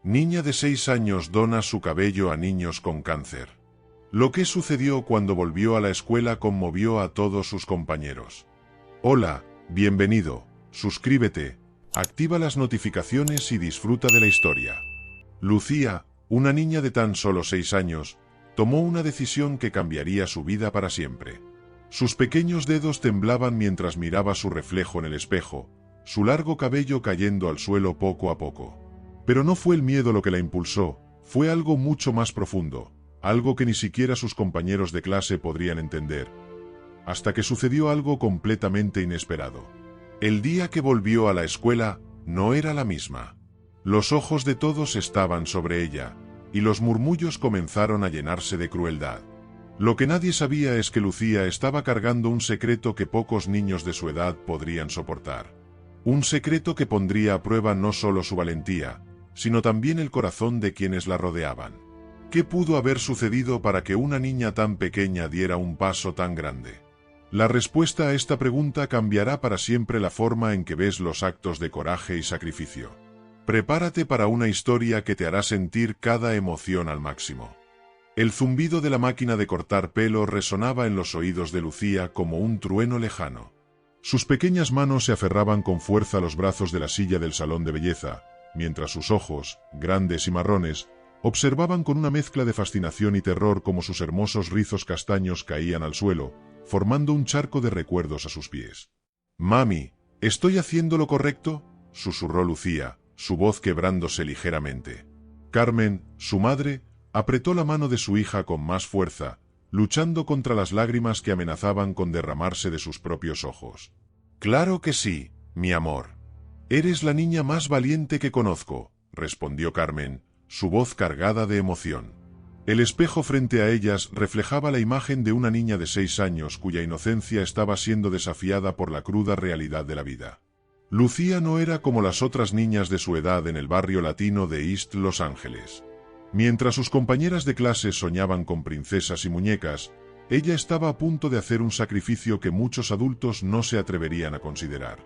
Niña de 6 años dona su cabello a niños con cáncer. Lo que sucedió cuando volvió a la escuela conmovió a todos sus compañeros. Hola, bienvenido, suscríbete, activa las notificaciones y disfruta de la historia. Lucía, una niña de tan solo 6 años, tomó una decisión que cambiaría su vida para siempre. Sus pequeños dedos temblaban mientras miraba su reflejo en el espejo, su largo cabello cayendo al suelo poco a poco. Pero no fue el miedo lo que la impulsó, fue algo mucho más profundo, algo que ni siquiera sus compañeros de clase podrían entender. Hasta que sucedió algo completamente inesperado. El día que volvió a la escuela, no era la misma. Los ojos de todos estaban sobre ella, y los murmullos comenzaron a llenarse de crueldad. Lo que nadie sabía es que Lucía estaba cargando un secreto que pocos niños de su edad podrían soportar. Un secreto que pondría a prueba no solo su valentía, sino también el corazón de quienes la rodeaban. ¿Qué pudo haber sucedido para que una niña tan pequeña diera un paso tan grande? La respuesta a esta pregunta cambiará para siempre la forma en que ves los actos de coraje y sacrificio. Prepárate para una historia que te hará sentir cada emoción al máximo. El zumbido de la máquina de cortar pelo resonaba en los oídos de Lucía como un trueno lejano. Sus pequeñas manos se aferraban con fuerza a los brazos de la silla del salón de belleza, mientras sus ojos, grandes y marrones, observaban con una mezcla de fascinación y terror cómo sus hermosos rizos castaños caían al suelo, formando un charco de recuerdos a sus pies. «Mami, ¿estoy haciendo lo correcto?», susurró Lucía, su voz quebrándose ligeramente. Carmen, su madre, apretó la mano de su hija con más fuerza, luchando contra las lágrimas que amenazaban con derramarse de sus propios ojos. «Claro que sí, mi amor. Eres la niña más valiente que conozco», respondió Carmen, su voz cargada de emoción. El espejo frente a ellas reflejaba la imagen de una niña de 6 años cuya inocencia estaba siendo desafiada por la cruda realidad de la vida. Lucía no era como las otras niñas de su edad en el barrio latino de East Los Ángeles. Mientras sus compañeras de clase soñaban con princesas y muñecas, ella estaba a punto de hacer un sacrificio que muchos adultos no se atreverían a considerar.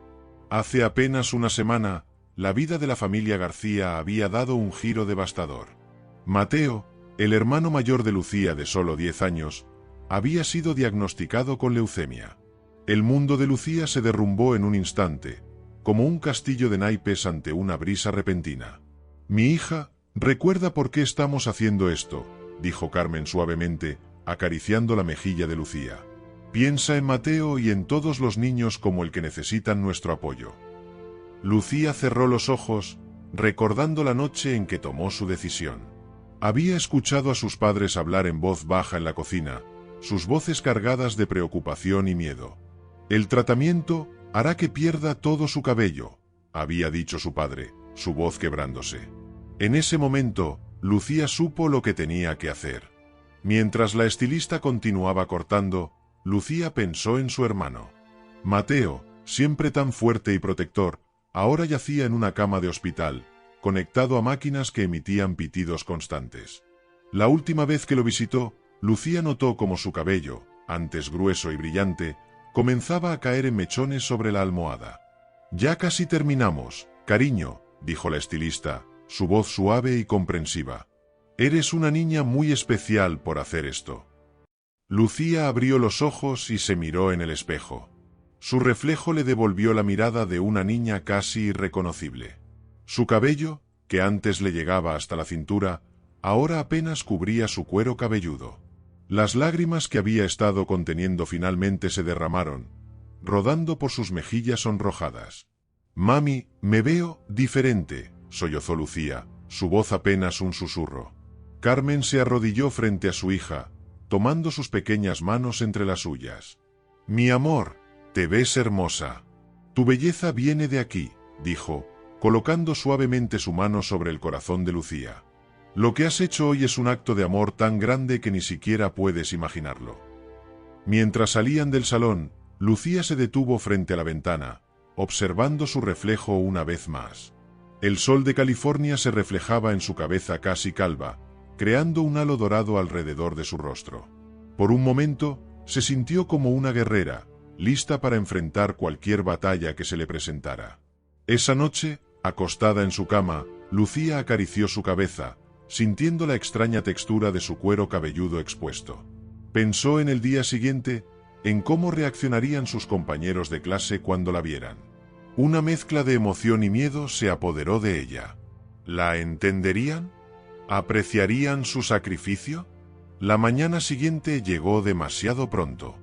Hace apenas una semana, la vida de la familia García había dado un giro devastador. Mateo, el hermano mayor de Lucía de solo 10 años, había sido diagnosticado con leucemia. El mundo de Lucía se derrumbó en un instante, como un castillo de naipes ante una brisa repentina. «Mi hija, recuerda por qué estamos haciendo esto», dijo Carmen suavemente, acariciando la mejilla de Lucía. «Piensa en Mateo y en todos los niños como el que necesitan nuestro apoyo». Lucía cerró los ojos, recordando la noche en que tomó su decisión. Había escuchado a sus padres hablar en voz baja en la cocina, sus voces cargadas de preocupación y miedo. «El tratamiento hará que pierda todo su cabello», había dicho su padre, su voz quebrándose. En ese momento, Lucía supo lo que tenía que hacer. Mientras la estilista continuaba cortando, Lucía pensó en su hermano. Mateo, siempre tan fuerte y protector, ahora yacía en una cama de hospital, conectado a máquinas que emitían pitidos constantes. La última vez que lo visitó, Lucía notó como su cabello, antes grueso y brillante, comenzaba a caer en mechones sobre la almohada. «Ya casi terminamos, cariño», dijo la estilista, su voz suave y comprensiva. «Eres una niña muy especial por hacer esto». Lucía abrió los ojos y se miró en el espejo. Su reflejo le devolvió la mirada de una niña casi irreconocible. Su cabello, que antes le llegaba hasta la cintura, ahora apenas cubría su cuero cabelludo. Las lágrimas que había estado conteniendo finalmente se derramaron, rodando por sus mejillas sonrojadas. «Mami, me veo diferente», sollozó Lucía, su voz apenas un susurro. Carmen se arrodilló frente a su hija, tomando sus pequeñas manos entre las suyas. «Mi amor, te ves hermosa. Tu belleza viene de aquí», dijo, colocando suavemente su mano sobre el corazón de Lucía. «Lo que has hecho hoy es un acto de amor tan grande que ni siquiera puedes imaginarlo». Mientras salían del salón, Lucía se detuvo frente a la ventana, observando su reflejo una vez más. El sol de California se reflejaba en su cabeza casi calva, creando un halo dorado alrededor de su rostro. Por un momento, se sintió como una guerrera, lista para enfrentar cualquier batalla que se le presentara. Esa noche, acostada en su cama, Lucía acarició su cabeza, sintiendo la extraña textura de su cuero cabelludo expuesto. Pensó en el día siguiente, en cómo reaccionarían sus compañeros de clase cuando la vieran. Una mezcla de emoción y miedo se apoderó de ella. ¿La entenderían? ¿Apreciarían su sacrificio? La mañana siguiente llegó demasiado pronto.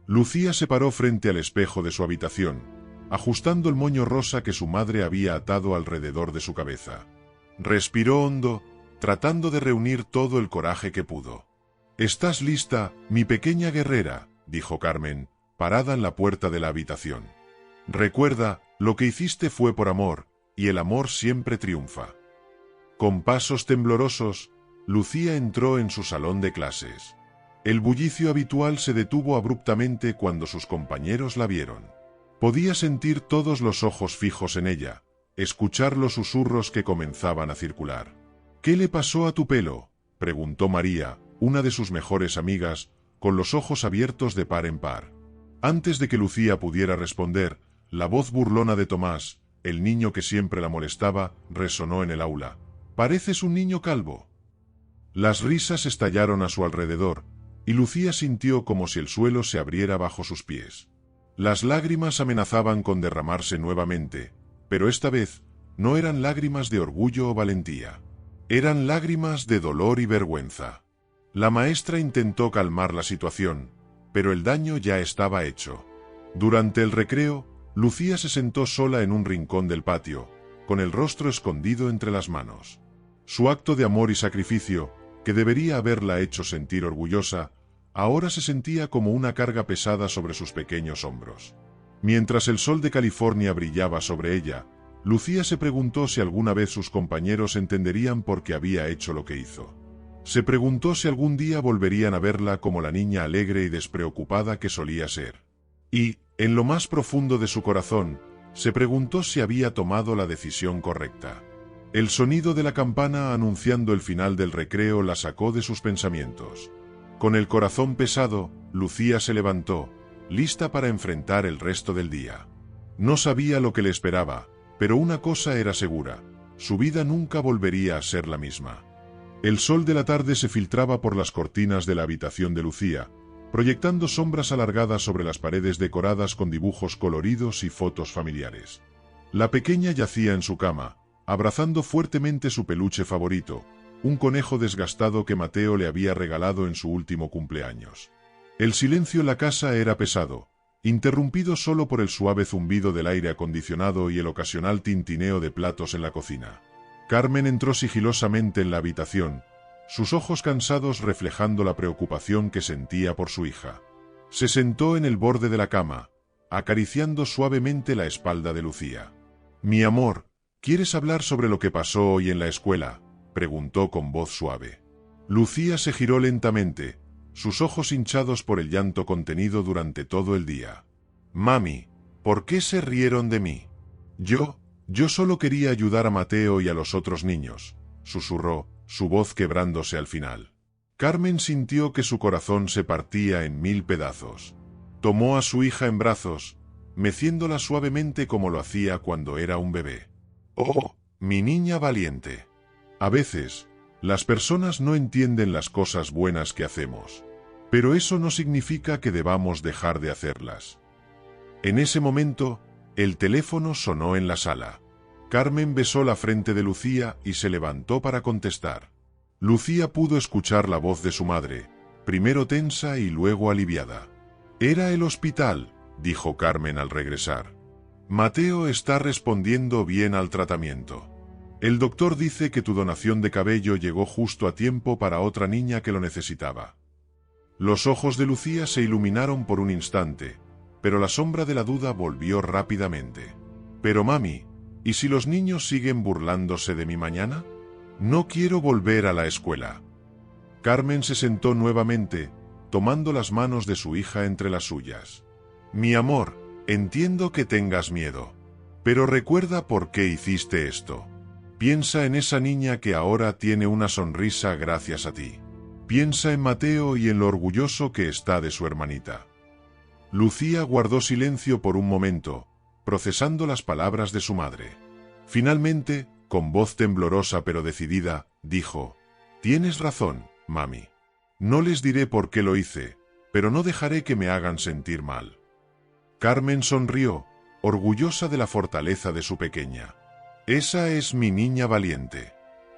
Lucía se paró frente al espejo de su habitación, ajustando el moño rosa que su madre había atado alrededor de su cabeza. Respiró hondo, tratando de reunir todo el coraje que pudo. «¿Estás lista, mi pequeña guerrera?», dijo Carmen, parada en la puerta de la habitación. «Recuerda, lo que hiciste fue por amor, y el amor siempre triunfa». Con pasos temblorosos, Lucía entró en su salón de clases. El bullicio habitual se detuvo abruptamente cuando sus compañeros la vieron. Podía sentir todos los ojos fijos en ella, escuchar los susurros que comenzaban a circular. «¿Qué le pasó a tu pelo?», preguntó María, una de sus mejores amigas, con los ojos abiertos de par en par. Antes de que Lucía pudiera responder, la voz burlona de Tomás, el niño que siempre la molestaba, resonó en el aula. «Pareces un niño calvo». Las risas estallaron a su alrededor, y Lucía sintió como si el suelo se abriera bajo sus pies. Las lágrimas amenazaban con derramarse nuevamente, pero esta vez no eran lágrimas de orgullo o valentía. Eran lágrimas de dolor y vergüenza. La maestra intentó calmar la situación, pero el daño ya estaba hecho. Durante el recreo, Lucía se sentó sola en un rincón del patio, con el rostro escondido entre las manos. Su acto de amor y sacrificio, que debería haberla hecho sentir orgullosa, ahora se sentía como una carga pesada sobre sus pequeños hombros. Mientras el sol de California brillaba sobre ella, Lucía se preguntó si alguna vez sus compañeros entenderían por qué había hecho lo que hizo. Se preguntó si algún día volverían a verla como la niña alegre y despreocupada que solía ser. Y, en lo más profundo de su corazón, se preguntó si había tomado la decisión correcta. El sonido de la campana anunciando el final del recreo la sacó de sus pensamientos. Con el corazón pesado, Lucía se levantó, lista para enfrentar el resto del día. No sabía lo que le esperaba, pero una cosa era segura: su vida nunca volvería a ser la misma. El sol de la tarde se filtraba por las cortinas de la habitación de Lucía, proyectando sombras alargadas sobre las paredes decoradas con dibujos coloridos y fotos familiares. La pequeña yacía en su cama, abrazando fuertemente su peluche favorito, un conejo desgastado que Mateo le había regalado en su último cumpleaños. El silencio en la casa era pesado, interrumpido solo por el suave zumbido del aire acondicionado y el ocasional tintineo de platos en la cocina. Carmen entró sigilosamente en la habitación, sus ojos cansados reflejando la preocupación que sentía por su hija. Se sentó en el borde de la cama, acariciando suavemente la espalda de Lucía. «Mi amor, ¿quieres hablar sobre lo que pasó hoy en la escuela?», preguntó con voz suave. Lucía se giró lentamente, sus ojos hinchados por el llanto contenido durante todo el día. «Mami, ¿por qué se rieron de mí?» Yo solo quería ayudar a Mateo y a los otros niños», susurró, su voz quebrándose al final. Carmen sintió que su corazón se partía en 1000 pedazos. Tomó a su hija en brazos, meciéndola suavemente como lo hacía cuando era un bebé. «Oh, mi niña valiente. A veces, las personas no entienden las cosas buenas que hacemos, pero eso no significa que debamos dejar de hacerlas». En ese momento, el teléfono sonó en la sala. Carmen besó la frente de Lucía y se levantó para contestar. Lucía pudo escuchar la voz de su madre, primero tensa y luego aliviada. «Era el hospital», dijo Carmen al regresar. «Mateo está respondiendo bien al tratamiento. El doctor dice que tu donación de cabello llegó justo a tiempo para otra niña que lo necesitaba». Los ojos de Lucía se iluminaron por un instante, pero la sombra de la duda volvió rápidamente. «Pero mami, ¿y si los niños siguen burlándose de mí mañana? No quiero volver a la escuela». Carmen se sentó nuevamente, tomando las manos de su hija entre las suyas. «Mi amor, entiendo que tengas miedo, pero recuerda por qué hiciste esto. Piensa en esa niña que ahora tiene una sonrisa gracias a ti. Piensa en Mateo y en lo orgulloso que está de su hermanita». Lucía guardó silencio por un momento, procesando las palabras de su madre. Finalmente, con voz temblorosa pero decidida, dijo: «Tienes razón, mami. No les diré por qué lo hice, pero no dejaré que me hagan sentir mal». Carmen sonrió, orgullosa de la fortaleza de su pequeña. «Esa es mi niña valiente.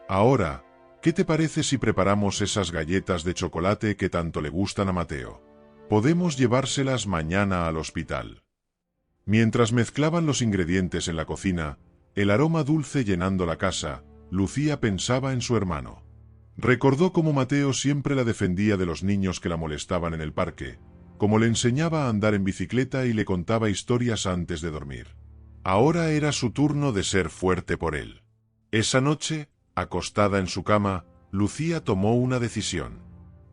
Ahora, ¿qué te parece si preparamos esas galletas de chocolate que tanto le gustan a Mateo? Podemos llevárselas mañana al hospital». Mientras mezclaban los ingredientes en la cocina, el aroma dulce llenando la casa, Lucía pensaba en su hermano. Recordó cómo Mateo siempre la defendía de los niños que la molestaban en el parque, cómo le enseñaba a andar en bicicleta y le contaba historias antes de dormir. Ahora era su turno de ser fuerte por él. Esa noche, acostada en su cama, Lucía tomó una decisión.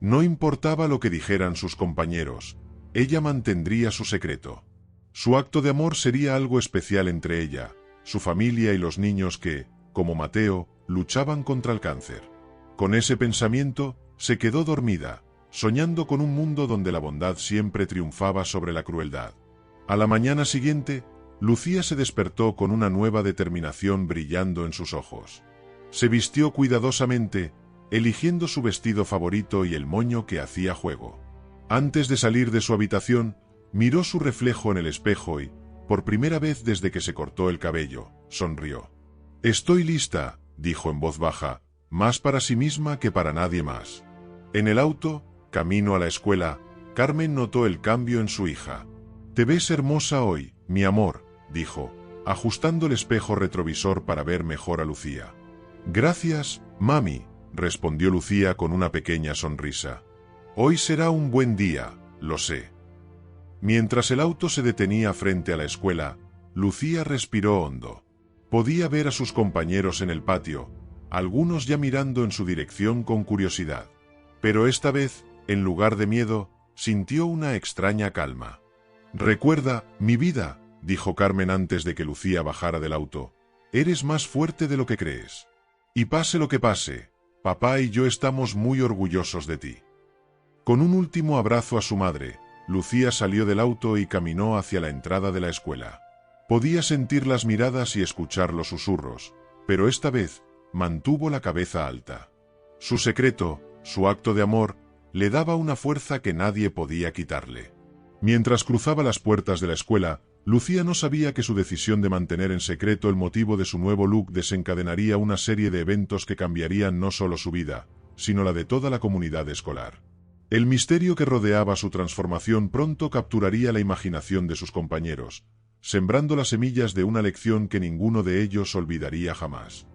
No importaba lo que dijeran sus compañeros, ella mantendría su secreto. Su acto de amor sería algo especial entre ella, su familia y los niños que, como Mateo, luchaban contra el cáncer. Con ese pensamiento, se quedó dormida, soñando con un mundo donde la bondad siempre triunfaba sobre la crueldad. A la mañana siguiente, Lucía se despertó con una nueva determinación brillando en sus ojos. Se vistió cuidadosamente, eligiendo su vestido favorito y el moño que hacía juego. Antes de salir de su habitación, miró su reflejo en el espejo y, por primera vez desde que se cortó el cabello, sonrió. «Estoy lista», dijo en voz baja, más para sí misma que para nadie más. En el auto, camino a la escuela, Carmen notó el cambio en su hija. «Te ves hermosa hoy, mi amor», dijo, ajustando el espejo retrovisor para ver mejor a Lucía. «Gracias, mami», respondió Lucía con una pequeña sonrisa. «Hoy será un buen día, lo sé». Mientras el auto se detenía frente a la escuela, Lucía respiró hondo. Podía ver a sus compañeros en el patio, algunos ya mirando en su dirección con curiosidad. Pero esta vez, en lugar de miedo, sintió una extraña calma. «Recuerda, mi vida», dijo Carmen antes de que Lucía bajara del auto, «eres más fuerte de lo que crees. Y pase lo que pase, papá y yo estamos muy orgullosos de ti». Con un último abrazo a su madre, Lucía salió del auto y caminó hacia la entrada de la escuela. Podía sentir las miradas y escuchar los susurros, pero esta vez mantuvo la cabeza alta. Su secreto, su acto de amor, le daba una fuerza que nadie podía quitarle. Mientras cruzaba las puertas de la escuela, Lucía no sabía que su decisión de mantener en secreto el motivo de su nuevo look desencadenaría una serie de eventos que cambiarían no solo su vida, sino la de toda la comunidad escolar. El misterio que rodeaba su transformación pronto capturaría la imaginación de sus compañeros, sembrando las semillas de una lección que ninguno de ellos olvidaría jamás.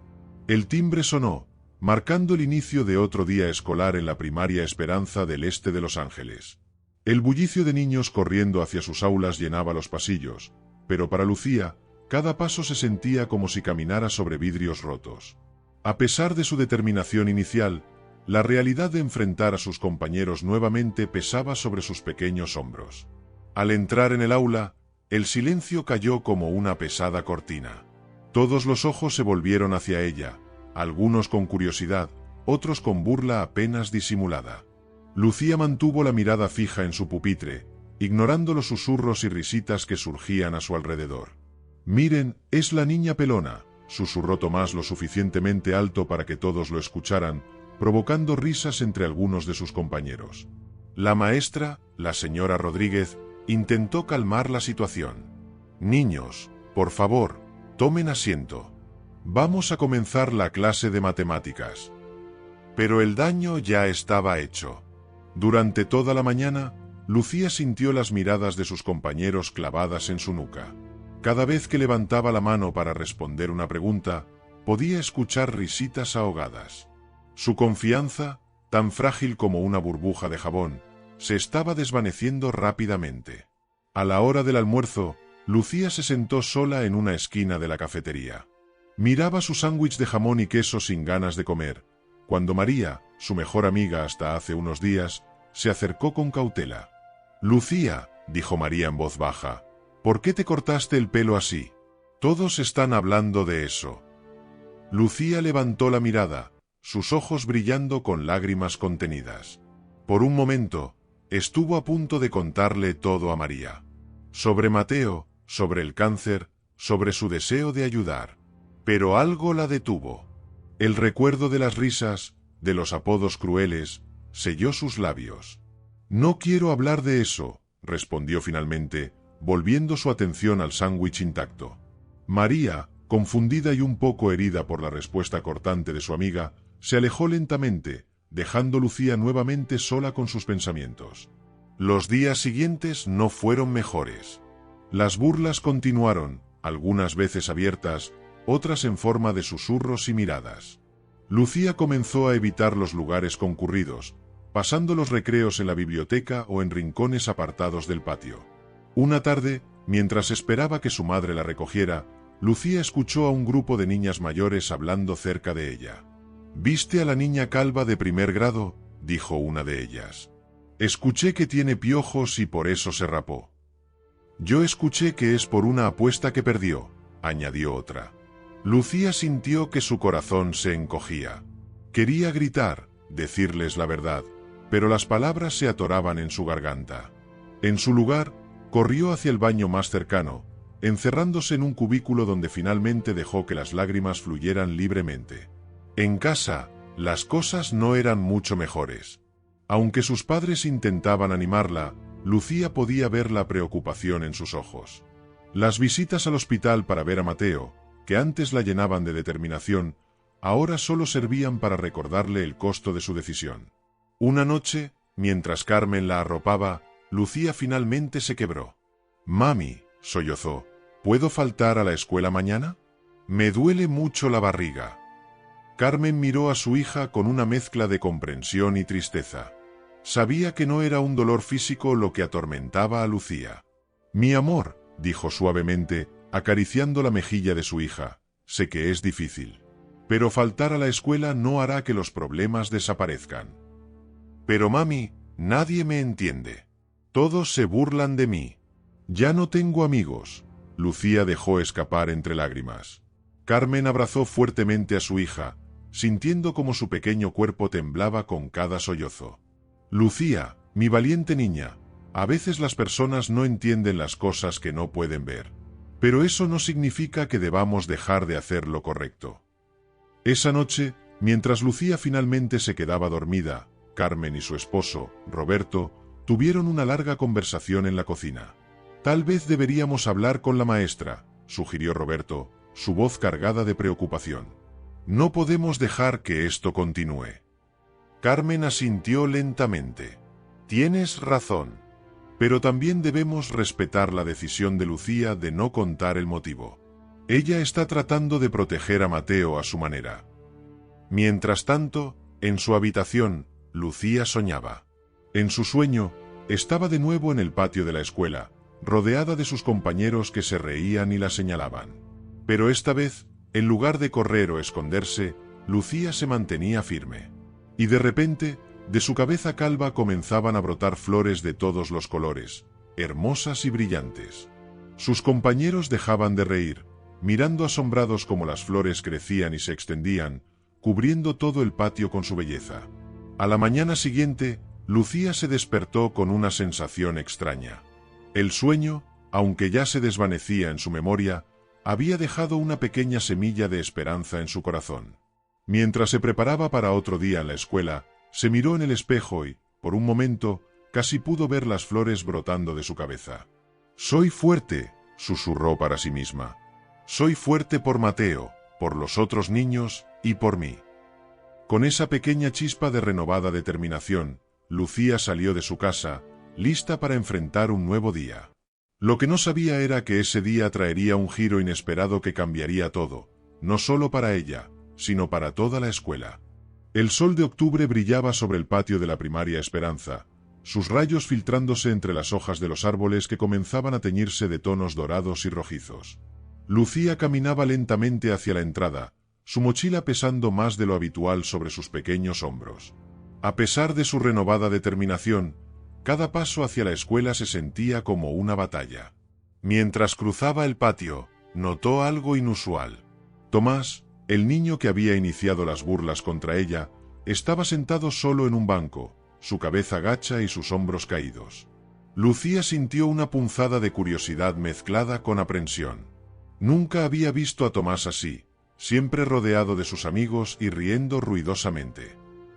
El timbre sonó, marcando el inicio de otro día escolar en la primaria Esperanza del este de Los Ángeles. El bullicio de niños corriendo hacia sus aulas llenaba los pasillos, pero para Lucía, cada paso se sentía como si caminara sobre vidrios rotos. A pesar de su determinación inicial, la realidad de enfrentar a sus compañeros nuevamente pesaba sobre sus pequeños hombros. Al entrar en el aula, el silencio cayó como una pesada cortina. Todos los ojos se volvieron hacia ella, algunos con curiosidad, otros con burla apenas disimulada. Lucía mantuvo la mirada fija en su pupitre, ignorando los susurros y risitas que surgían a su alrededor. «Miren, es la niña pelona», susurró Tomás lo suficientemente alto para que todos lo escucharan, provocando risas entre algunos de sus compañeros. La maestra, la señora Rodríguez, intentó calmar la situación. «Niños, por favor, tomen asiento. Vamos a comenzar la clase de matemáticas». Pero el daño ya estaba hecho. Durante toda la mañana, Lucía sintió las miradas de sus compañeros clavadas en su nuca. Cada vez que levantaba la mano para responder una pregunta, podía escuchar risitas ahogadas. Su confianza, tan frágil como una burbuja de jabón, se estaba desvaneciendo rápidamente. A la hora del almuerzo, Lucía se sentó sola en una esquina de la cafetería. Miraba su sándwich de jamón y queso sin ganas de comer, cuando María, su mejor amiga hasta hace unos días, se acercó con cautela. «Lucía», dijo María en voz baja, «¿por qué te cortaste el pelo así? Todos están hablando de eso». Lucía levantó la mirada, sus ojos brillando con lágrimas contenidas. Por un momento, estuvo a punto de contarle todo a María. Sobre Mateo, sobre el cáncer, sobre su deseo de ayudar. Pero algo la detuvo. El recuerdo de las risas, de los apodos crueles, selló sus labios. «No quiero hablar de eso», respondió finalmente, volviendo su atención al sándwich intacto. María, confundida y un poco herida por la respuesta cortante de su amiga, se alejó lentamente, dejando Lucía nuevamente sola con sus pensamientos. Los días siguientes no fueron mejores. Las burlas continuaron, algunas veces abiertas, otras en forma de susurros y miradas. Lucía comenzó a evitar los lugares concurridos, pasando los recreos en la biblioteca o en rincones apartados del patio. Una tarde, mientras esperaba que su madre la recogiera, Lucía escuchó a un grupo de niñas mayores hablando cerca de ella. «¿Viste a la niña calva de primer grado?», dijo una de ellas. «Escuché que tiene piojos y por eso se rapó». «Yo escuché que es por una apuesta que perdió», añadió otra. Lucía sintió que su corazón se encogía. Quería gritar, decirles la verdad, pero las palabras se atoraban en su garganta. En su lugar, corrió hacia el baño más cercano, encerrándose en un cubículo donde finalmente dejó que las lágrimas fluyeran libremente. En casa, las cosas no eran mucho mejores. Aunque sus padres intentaban animarla, Lucía podía ver la preocupación en sus ojos. Las visitas al hospital para ver a Mateo, que antes la llenaban de determinación, ahora solo servían para recordarle el costo de su decisión. Una noche, mientras Carmen la arropaba, Lucía finalmente se quebró. «Mami», sollozó, «¿puedo faltar a la escuela mañana? Me duele mucho la barriga». Carmen miró a su hija con una mezcla de comprensión y tristeza. Sabía que no era un dolor físico lo que atormentaba a Lucía. «Mi amor», dijo suavemente, acariciando la mejilla de su hija, «sé que es difícil. Pero faltar a la escuela no hará que los problemas desaparezcan». «Pero mami, nadie me entiende. Todos se burlan de mí. Ya no tengo amigos», Lucía dejó escapar entre lágrimas. Carmen abrazó fuertemente a su hija, sintiendo como su pequeño cuerpo temblaba con cada sollozo. «Lucía, mi valiente niña, a veces las personas no entienden las cosas que no pueden ver. Pero eso no significa que debamos dejar de hacer lo correcto». Esa noche, mientras Lucía finalmente se quedaba dormida, Carmen y su esposo, Roberto, tuvieron una larga conversación en la cocina. «Tal vez deberíamos hablar con la maestra», sugirió Roberto, su voz cargada de preocupación. «No podemos dejar que esto continúe». Carmen asintió lentamente. «Tienes razón. Pero también debemos respetar la decisión de Lucía de no contar el motivo. Ella está tratando de proteger a Mateo a su manera». Mientras tanto, en su habitación, Lucía soñaba. En su sueño, estaba de nuevo en el patio de la escuela, rodeada de sus compañeros que se reían y la señalaban. Pero esta vez, en lugar de correr o esconderse, Lucía se mantenía firme. Y de repente, de su cabeza calva comenzaban a brotar flores de todos los colores, hermosas y brillantes. Sus compañeros dejaban de reír, mirando asombrados cómo las flores crecían y se extendían, cubriendo todo el patio con su belleza. A la mañana siguiente, Lucía se despertó con una sensación extraña. El sueño, aunque ya se desvanecía en su memoria, había dejado una pequeña semilla de esperanza en su corazón. Mientras se preparaba para otro día en la escuela, se miró en el espejo y, por un momento, casi pudo ver las flores brotando de su cabeza. «Soy fuerte», susurró para sí misma. «Soy fuerte por Mateo, por los otros niños y por mí». Con esa pequeña chispa de renovada determinación, Lucía salió de su casa, lista para enfrentar un nuevo día. Lo que no sabía era que ese día traería un giro inesperado que cambiaría todo, no solo para ella, sino para toda la escuela. El sol de octubre brillaba sobre el patio de la primaria Esperanza, sus rayos filtrándose entre las hojas de los árboles que comenzaban a teñirse de tonos dorados y rojizos. Lucía caminaba lentamente hacia la entrada, su mochila pesando más de lo habitual sobre sus pequeños hombros. A pesar de su renovada determinación, cada paso hacia la escuela se sentía como una batalla. Mientras cruzaba el patio, notó algo inusual. Tomás, el niño que había iniciado las burlas contra ella, estaba sentado solo en un banco, su cabeza gacha y sus hombros caídos. Lucía sintió una punzada de curiosidad mezclada con aprensión. Nunca había visto a Tomás así, siempre rodeado de sus amigos y riendo ruidosamente.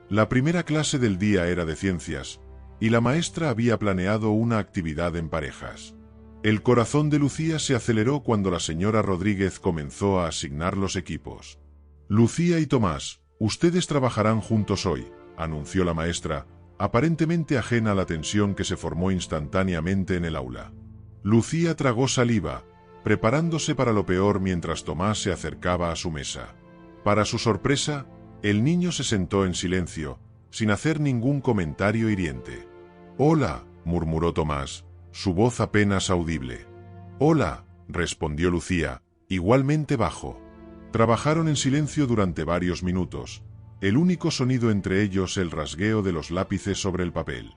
La primera clase del día era de ciencias, y la maestra había planeado una actividad en parejas. El corazón de Lucía se aceleró cuando la señora Rodríguez comenzó a asignar los equipos. Lucía y Tomás, ustedes trabajarán juntos hoy, anunció la maestra, aparentemente ajena a la tensión que se formó instantáneamente en el aula. Lucía tragó saliva, preparándose para lo peor mientras Tomás se acercaba a su mesa. Para su sorpresa, el niño se sentó en silencio, sin hacer ningún comentario hiriente. «Hola», murmuró Tomás, su voz apenas audible. «Hola», respondió Lucía, igualmente bajo. Trabajaron en silencio durante varios minutos, el único sonido entre ellos el rasgueo de los lápices sobre el papel.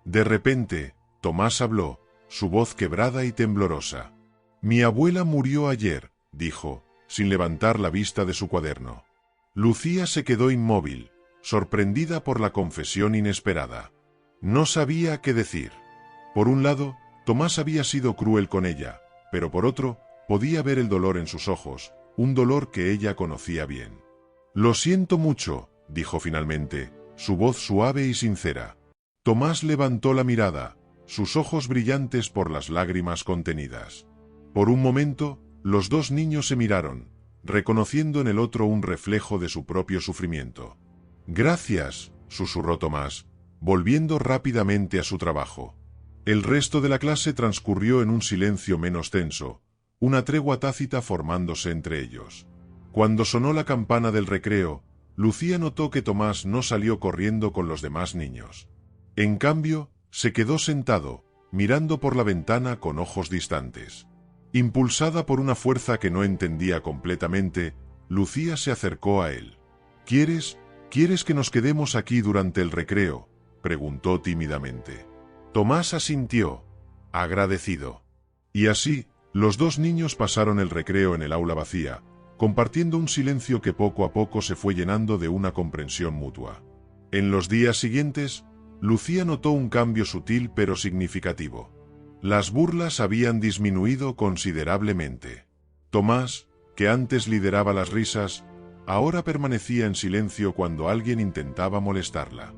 De repente, Tomás habló, su voz quebrada y temblorosa. «Mi abuela murió ayer», dijo, sin levantar la vista de su cuaderno. Lucía se quedó inmóvil, sorprendida por la confesión inesperada. No sabía qué decir. Por un lado, Tomás había sido cruel con ella, pero por otro, podía ver el dolor en sus ojos, un dolor que ella conocía bien. «Lo siento mucho», dijo finalmente, su voz suave y sincera. Tomás levantó la mirada, sus ojos brillantes por las lágrimas contenidas. Por un momento, los dos niños se miraron, reconociendo en el otro un reflejo de su propio sufrimiento. «Gracias», susurró Tomás, volviendo rápidamente a su trabajo. El resto de la clase transcurrió en un silencio menos tenso, una tregua tácita formándose entre ellos. Cuando sonó la campana del recreo, Lucía notó que Tomás no salió corriendo con los demás niños. En cambio, se quedó sentado, mirando por la ventana con ojos distantes. Impulsada por una fuerza que no entendía completamente, Lucía se acercó a él. ¿Quieres que nos quedemos aquí durante el recreo?», preguntó tímidamente. Tomás asintió, agradecido. Y así, los dos niños pasaron el recreo en el aula vacía, compartiendo un silencio que poco a poco se fue llenando de una comprensión mutua. En los días siguientes, Lucía notó un cambio sutil pero significativo. Las burlas habían disminuido considerablemente. Tomás, que antes lideraba las risas, ahora permanecía en silencio cuando alguien intentaba molestarla.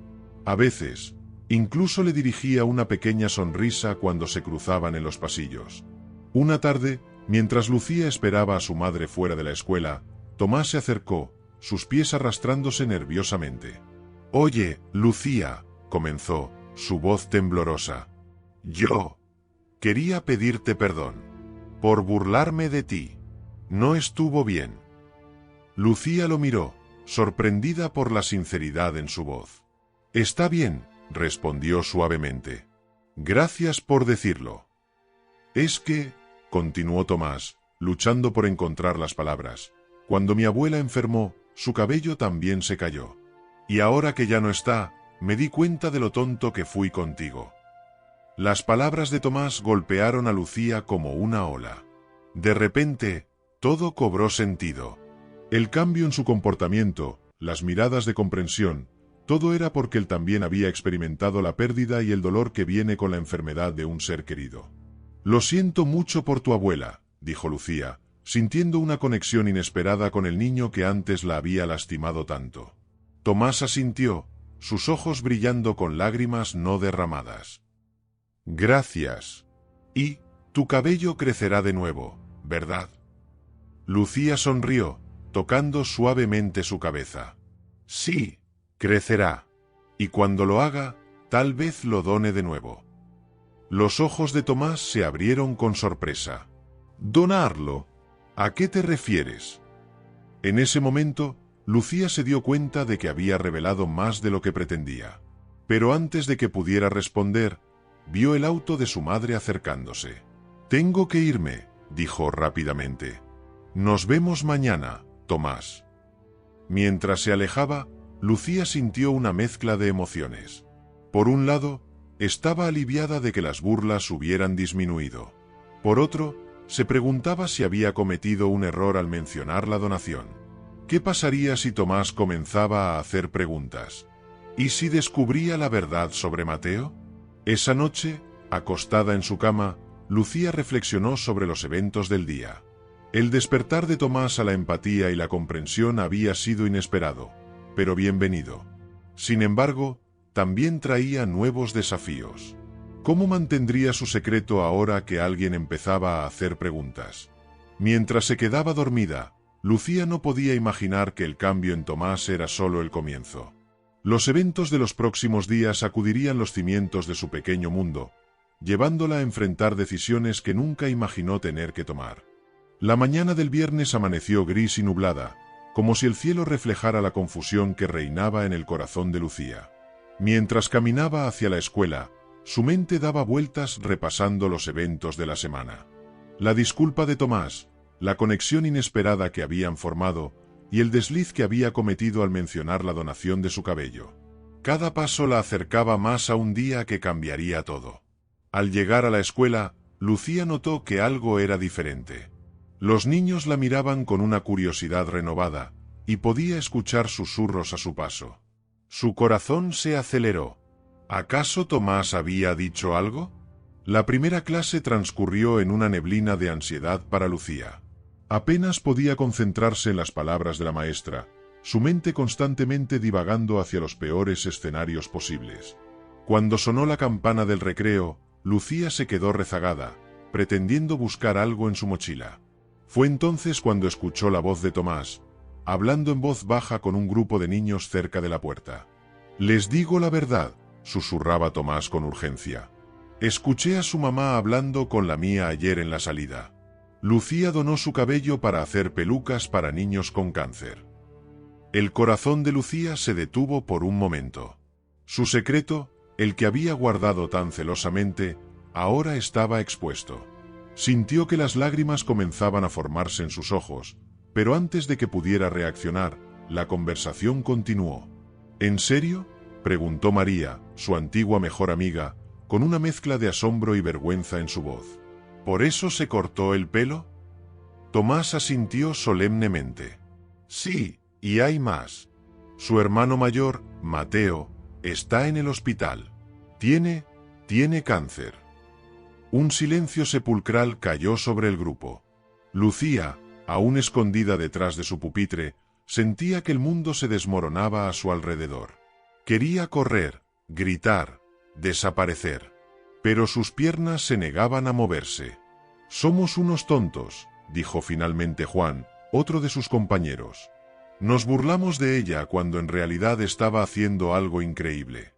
A veces, incluso le dirigía una pequeña sonrisa cuando se cruzaban en los pasillos. Una tarde, mientras Lucía esperaba a su madre fuera de la escuela, Tomás se acercó, sus pies arrastrándose nerviosamente. «Oye, Lucía», comenzó, su voz temblorosa. «Yo quería pedirte perdón por burlarme de ti. No estuvo bien». Lucía lo miró, sorprendida por la sinceridad en su voz. «Está bien», respondió suavemente. «Gracias por decirlo». «Es que», continuó Tomás, luchando por encontrar las palabras, «cuando mi abuela enfermó, su cabello también se cayó. Y ahora que ya no está, me di cuenta de lo tonto que fui contigo». Las palabras de Tomás golpearon a Lucía como una ola. De repente, todo cobró sentido. El cambio en su comportamiento, las miradas de comprensión, todo era porque él también había experimentado la pérdida y el dolor que viene con la enfermedad de un ser querido. «Lo siento mucho por tu abuela», dijo Lucía, sintiendo una conexión inesperada con el niño que antes la había lastimado tanto. Tomás asintió, sus ojos brillando con lágrimas no derramadas. «Gracias. Y tu cabello crecerá de nuevo, ¿verdad?». Lucía sonrió, tocando suavemente su cabeza. «Sí, crecerá. Y cuando lo haga, tal vez lo done de nuevo». Los ojos de Tomás se abrieron con sorpresa. «¿Donarlo? ¿A qué te refieres?». En ese momento, Lucía se dio cuenta de que había revelado más de lo que pretendía. Pero antes de que pudiera responder, vio el auto de su madre acercándose. «Tengo que irme», dijo rápidamente. «Nos vemos mañana, Tomás». Mientras se alejaba, Lucía sintió una mezcla de emociones. Por un lado, estaba aliviada de que las burlas hubieran disminuido. Por otro, se preguntaba si había cometido un error al mencionar la donación. ¿Qué pasaría si Tomás comenzaba a hacer preguntas? ¿Y si descubría la verdad sobre Mateo? Esa noche, acostada en su cama, Lucía reflexionó sobre los eventos del día. El despertar de Tomás a la empatía y la comprensión había sido inesperado, pero bienvenido. Sin embargo, también traía nuevos desafíos. ¿Cómo mantendría su secreto ahora que alguien empezaba a hacer preguntas? Mientras se quedaba dormida, Lucía no podía imaginar que el cambio en Tomás era solo el comienzo. Los eventos de los próximos días sacudirían los cimientos de su pequeño mundo, llevándola a enfrentar decisiones que nunca imaginó tener que tomar. La mañana del viernes amaneció gris y nublada, como si el cielo reflejara la confusión que reinaba en el corazón de Lucía. Mientras caminaba hacia la escuela, su mente daba vueltas repasando los eventos de la semana. La disculpa de Tomás, la conexión inesperada que habían formado y el desliz que había cometido al mencionar la donación de su cabello. Cada paso la acercaba más a un día que cambiaría todo. Al llegar a la escuela, Lucía notó que algo era diferente. Los niños la miraban con una curiosidad renovada, y podía escuchar susurros a su paso. Su corazón se aceleró. ¿Acaso Tomás había dicho algo? La primera clase transcurrió en una neblina de ansiedad para Lucía. Apenas podía concentrarse en las palabras de la maestra, su mente constantemente divagando hacia los peores escenarios posibles. Cuando sonó la campana del recreo, Lucía se quedó rezagada, pretendiendo buscar algo en su mochila. Fue entonces cuando escuchó la voz de Tomás, hablando en voz baja con un grupo de niños cerca de la puerta. «Les digo la verdad», susurraba Tomás con urgencia. «Escuché a su mamá hablando con la mía ayer en la salida. Lucía donó su cabello para hacer pelucas para niños con cáncer». El corazón de Lucía se detuvo por un momento. Su secreto, el que había guardado tan celosamente, ahora estaba expuesto. Sintió que las lágrimas comenzaban a formarse en sus ojos, pero antes de que pudiera reaccionar, la conversación continuó. ¿En serio?, preguntó María, su antigua mejor amiga, con una mezcla de asombro y vergüenza en su voz. ¿Por eso se cortó el pelo? Tomás asintió solemnemente. Sí, y hay más. Su hermano mayor, Mateo, está en el hospital. Tiene cáncer. Un silencio sepulcral cayó sobre el grupo. Lucía, aún escondida detrás de su pupitre, sentía que el mundo se desmoronaba a su alrededor. Quería correr, gritar, desaparecer. Pero sus piernas se negaban a moverse. «Somos unos tontos», dijo finalmente Juan, otro de sus compañeros. «Nos burlamos de ella cuando en realidad estaba haciendo algo increíble».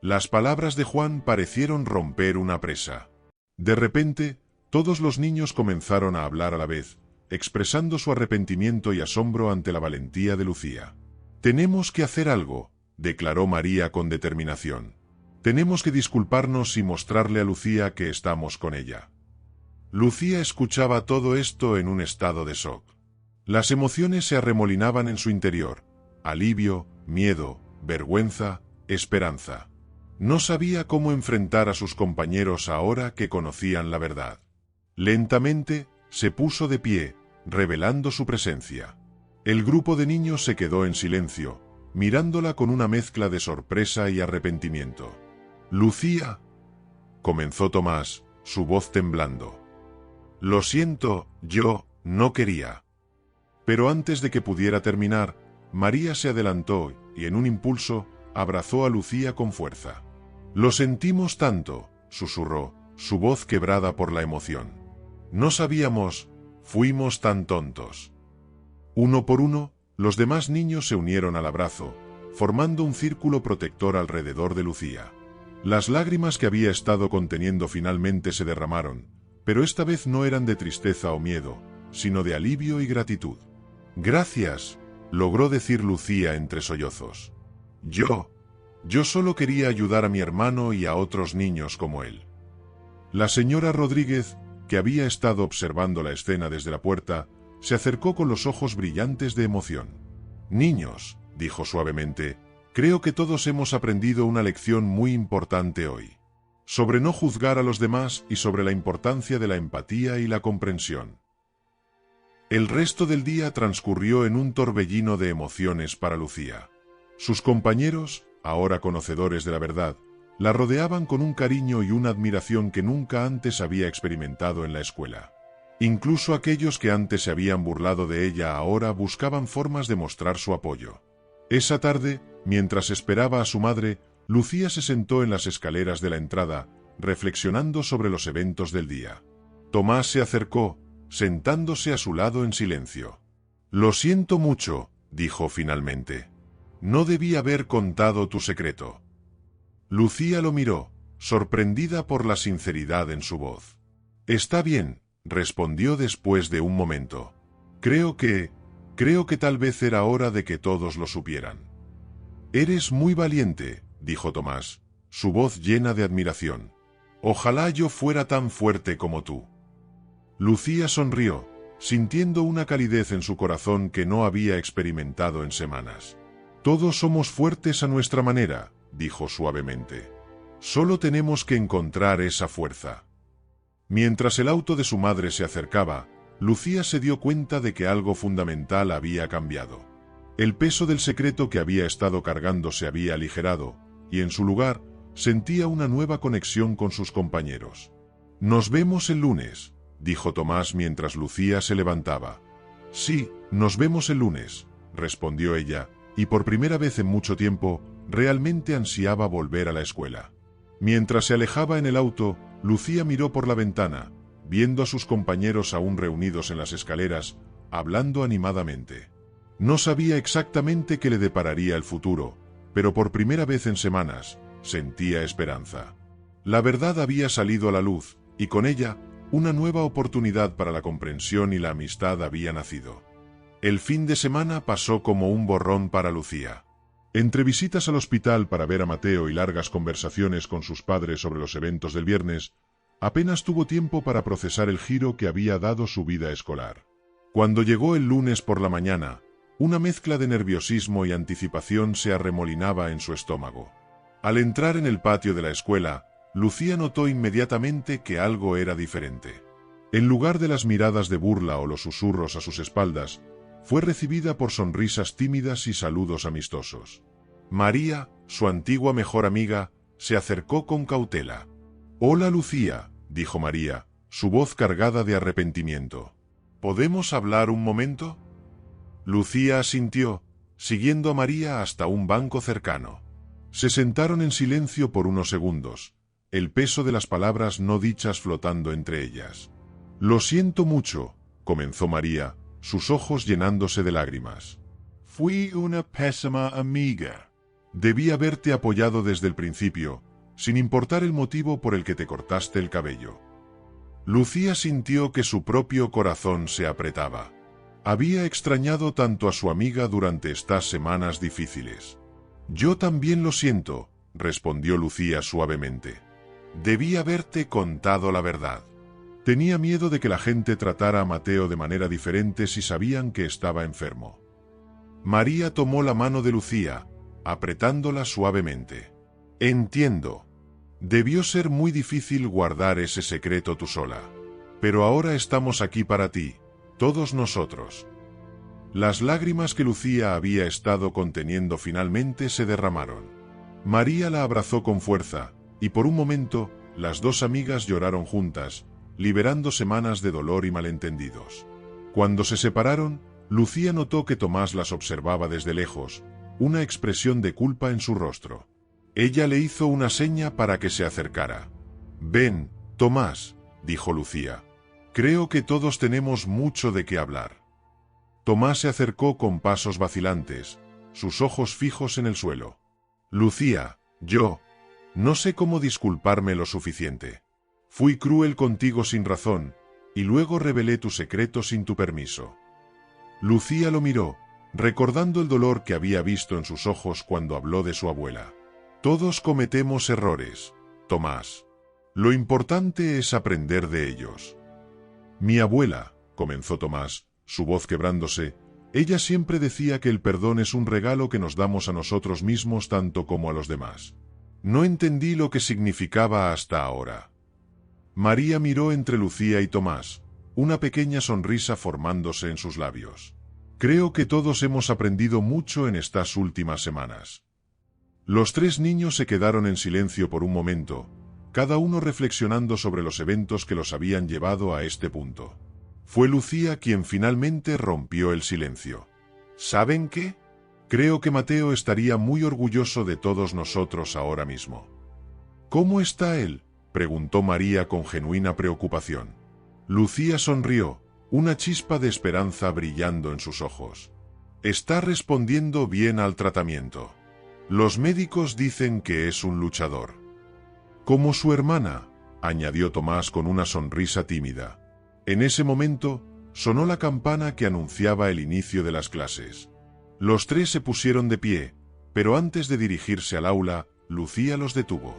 Las palabras de Juan parecieron romper una presa. De repente, todos los niños comenzaron a hablar a la vez, expresando su arrepentimiento y asombro ante la valentía de Lucía. «Tenemos que hacer algo», declaró María con determinación. «Tenemos que disculparnos y mostrarle a Lucía que estamos con ella». Lucía escuchaba todo esto en un estado de shock. Las emociones se arremolinaban en su interior: alivio, miedo, vergüenza, esperanza. No sabía cómo enfrentar a sus compañeros ahora que conocían la verdad. Lentamente, se puso de pie, revelando su presencia. El grupo de niños se quedó en silencio, mirándola con una mezcla de sorpresa y arrepentimiento. «Lucía», comenzó Tomás, su voz temblando. «Lo siento, yo no quería». Pero antes de que pudiera terminar, María se adelantó y en un impulso abrazó a Lucía con fuerza. «Lo sentimos tanto», susurró, su voz quebrada por la emoción. «No sabíamos, fuimos tan tontos». Uno por uno, los demás niños se unieron al abrazo, formando un círculo protector alrededor de Lucía. Las lágrimas que había estado conteniendo finalmente se derramaron, pero esta vez no eran de tristeza o miedo, sino de alivio y gratitud. «Gracias», logró decir Lucía entre sollozos. Yo solo quería ayudar a mi hermano y a otros niños como él». La señora Rodríguez, que había estado observando la escena desde la puerta, se acercó con los ojos brillantes de emoción. «Niños», dijo suavemente, «creo que todos hemos aprendido una lección muy importante hoy. Sobre no juzgar a los demás y sobre la importancia de la empatía y la comprensión». El resto del día transcurrió en un torbellino de emociones para Lucía. Sus compañeros, ahora conocedores de la verdad, la rodeaban con un cariño y una admiración que nunca antes había experimentado en la escuela. Incluso aquellos que antes se habían burlado de ella ahora buscaban formas de mostrar su apoyo. Esa tarde, mientras esperaba a su madre, Lucía se sentó en las escaleras de la entrada, reflexionando sobre los eventos del día. Tomás se acercó, sentándose a su lado en silencio. «Lo siento mucho», dijo finalmente. «No debí haber contado tu secreto». Lucía lo miró, sorprendida por la sinceridad en su voz. «Está bien», respondió después de un momento. Creo que tal vez era hora de que todos lo supieran». «Eres muy valiente», dijo Tomás, su voz llena de admiración. «Ojalá yo fuera tan fuerte como tú». Lucía sonrió, sintiendo una calidez en su corazón que no había experimentado en semanas. «Todos somos fuertes a nuestra manera», dijo suavemente. «Solo tenemos que encontrar esa fuerza». Mientras el auto de su madre se acercaba, Lucía se dio cuenta de que algo fundamental había cambiado. El peso del secreto que había estado cargando se había aligerado, y en su lugar, sentía una nueva conexión con sus compañeros. «Nos vemos el lunes», dijo Tomás mientras Lucía se levantaba. «Sí, nos vemos el lunes», respondió ella, y por primera vez en mucho tiempo, realmente ansiaba volver a la escuela. Mientras se alejaba en el auto, Lucía miró por la ventana, viendo a sus compañeros aún reunidos en las escaleras, hablando animadamente. No sabía exactamente qué le depararía el futuro, pero por primera vez en semanas, sentía esperanza. La verdad había salido a la luz, y con ella, una nueva oportunidad para la comprensión y la amistad había nacido. El fin de semana pasó como un borrón para Lucía. Entre visitas al hospital para ver a Mateo y largas conversaciones con sus padres sobre los eventos del viernes, apenas tuvo tiempo para procesar el giro que había dado su vida escolar. Cuando llegó el lunes por la mañana, una mezcla de nerviosismo y anticipación se arremolinaba en su estómago. Al entrar en el patio de la escuela, Lucía notó inmediatamente que algo era diferente. En lugar de las miradas de burla o los susurros a sus espaldas, fue recibida por sonrisas tímidas y saludos amistosos. María, su antigua mejor amiga, se acercó con cautela. «Hola, Lucía», dijo María, su voz cargada de arrepentimiento. «¿Podemos hablar un momento?» Lucía asintió, siguiendo a María hasta un banco cercano. Se sentaron en silencio por unos segundos, el peso de las palabras no dichas flotando entre ellas. «Lo siento mucho», comenzó María, sus ojos llenándose de lágrimas. «Fui una pésima amiga. Debí haberte apoyado desde el principio, sin importar el motivo por el que te cortaste el cabello». Lucía sintió que su propio corazón se apretaba. Había extrañado tanto a su amiga durante estas semanas difíciles. «Yo también lo siento», respondió Lucía suavemente. «Debí haberte contado la verdad. Tenía miedo de que la gente tratara a Mateo de manera diferente si sabían que estaba enfermo». María tomó la mano de Lucía, apretándola suavemente. «Entiendo. Debió ser muy difícil guardar ese secreto tú sola. Pero ahora estamos aquí para ti, todos nosotros». Las lágrimas que Lucía había estado conteniendo finalmente se derramaron. María la abrazó con fuerza, y por un momento, las dos amigas lloraron juntas, liberando semanas de dolor y malentendidos. Cuando se separaron, Lucía notó que Tomás las observaba desde lejos, una expresión de culpa en su rostro. Ella le hizo una seña para que se acercara. «Ven, Tomás», dijo Lucía. «Creo que todos tenemos mucho de qué hablar». Tomás se acercó con pasos vacilantes, sus ojos fijos en el suelo. «Lucía, yo no sé cómo disculparme lo suficiente. Fui cruel contigo sin razón, y luego revelé tu secreto sin tu permiso». Lucía lo miró, recordando el dolor que había visto en sus ojos cuando habló de su abuela. «Todos cometemos errores, Tomás. Lo importante es aprender de ellos». «Mi abuela», comenzó Tomás, su voz quebrándose, «ella siempre decía que el perdón es un regalo que nos damos a nosotros mismos tanto como a los demás. No entendí lo que significaba hasta ahora». María miró entre Lucía y Tomás, una pequeña sonrisa formándose en sus labios. «Creo que todos hemos aprendido mucho en estas últimas semanas». Los tres niños se quedaron en silencio por un momento, cada uno reflexionando sobre los eventos que los habían llevado a este punto. Fue Lucía quien finalmente rompió el silencio. ¿Saben qué? Creo que Mateo estaría muy orgulloso de todos nosotros ahora mismo. ¿Cómo está él?, preguntó María con genuina preocupación. Lucía sonrió, una chispa de esperanza brillando en sus ojos. Está respondiendo bien al tratamiento. Los médicos dicen que es un luchador. Como su hermana, añadió Tomás con una sonrisa tímida. En ese momento, sonó la campana que anunciaba el inicio de las clases. Los tres se pusieron de pie, pero antes de dirigirse al aula, Lucía los detuvo.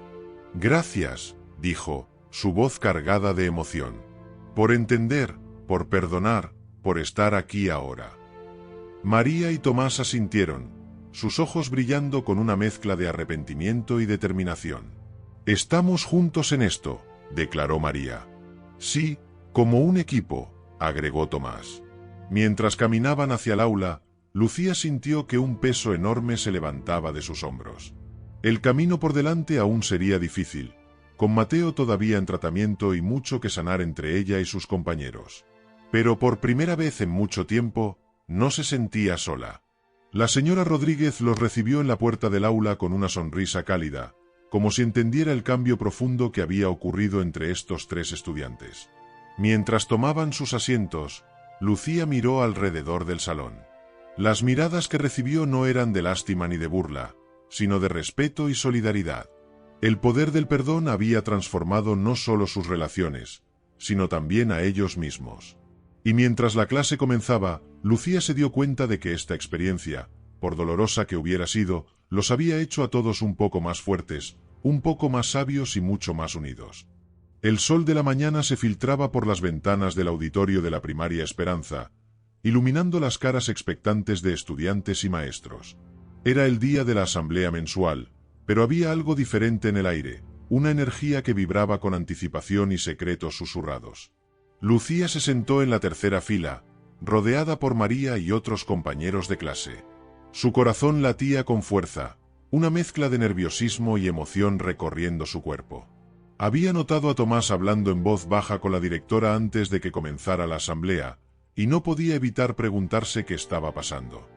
Gracias, dijo, su voz cargada de emoción. Por entender, por perdonar, por estar aquí ahora. María y Tomás asintieron, sus ojos brillando con una mezcla de arrepentimiento y determinación. Estamos juntos en esto, declaró María. Sí, como un equipo, agregó Tomás. Mientras caminaban hacia el aula, Lucía sintió que un peso enorme se levantaba de sus hombros. El camino por delante aún sería difícil, con Mateo todavía en tratamiento y mucho que sanar entre ella y sus compañeros. Pero por primera vez en mucho tiempo, no se sentía sola. La señora Rodríguez los recibió en la puerta del aula con una sonrisa cálida, como si entendiera el cambio profundo que había ocurrido entre estos tres estudiantes. Mientras tomaban sus asientos, Lucía miró alrededor del salón. Las miradas que recibió no eran de lástima ni de burla, sino de respeto y solidaridad. El poder del perdón había transformado no solo sus relaciones, sino también a ellos mismos. Y mientras la clase comenzaba, Lucía se dio cuenta de que esta experiencia, por dolorosa que hubiera sido, los había hecho a todos un poco más fuertes, un poco más sabios y mucho más unidos. El sol de la mañana se filtraba por las ventanas del auditorio de la primaria Esperanza, iluminando las caras expectantes de estudiantes y maestros. Era el día de la asamblea mensual, pero había algo diferente en el aire, una energía que vibraba con anticipación y secretos susurrados. Lucía se sentó en la tercera fila, rodeada por María y otros compañeros de clase. Su corazón latía con fuerza, una mezcla de nerviosismo y emoción recorriendo su cuerpo. Había notado a Tomás hablando en voz baja con la directora antes de que comenzara la asamblea, y no podía evitar preguntarse qué estaba pasando.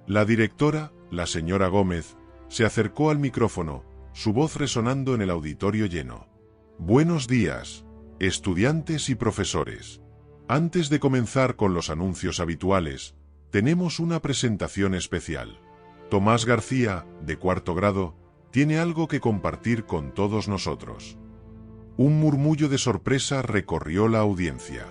La directora, la señora Gómez, se acercó al micrófono, su voz resonando en el auditorio lleno. Buenos días, estudiantes y profesores. Antes de comenzar con los anuncios habituales, tenemos una presentación especial. Tomás García, de cuarto grado, tiene algo que compartir con todos nosotros. Un murmullo de sorpresa recorrió la audiencia.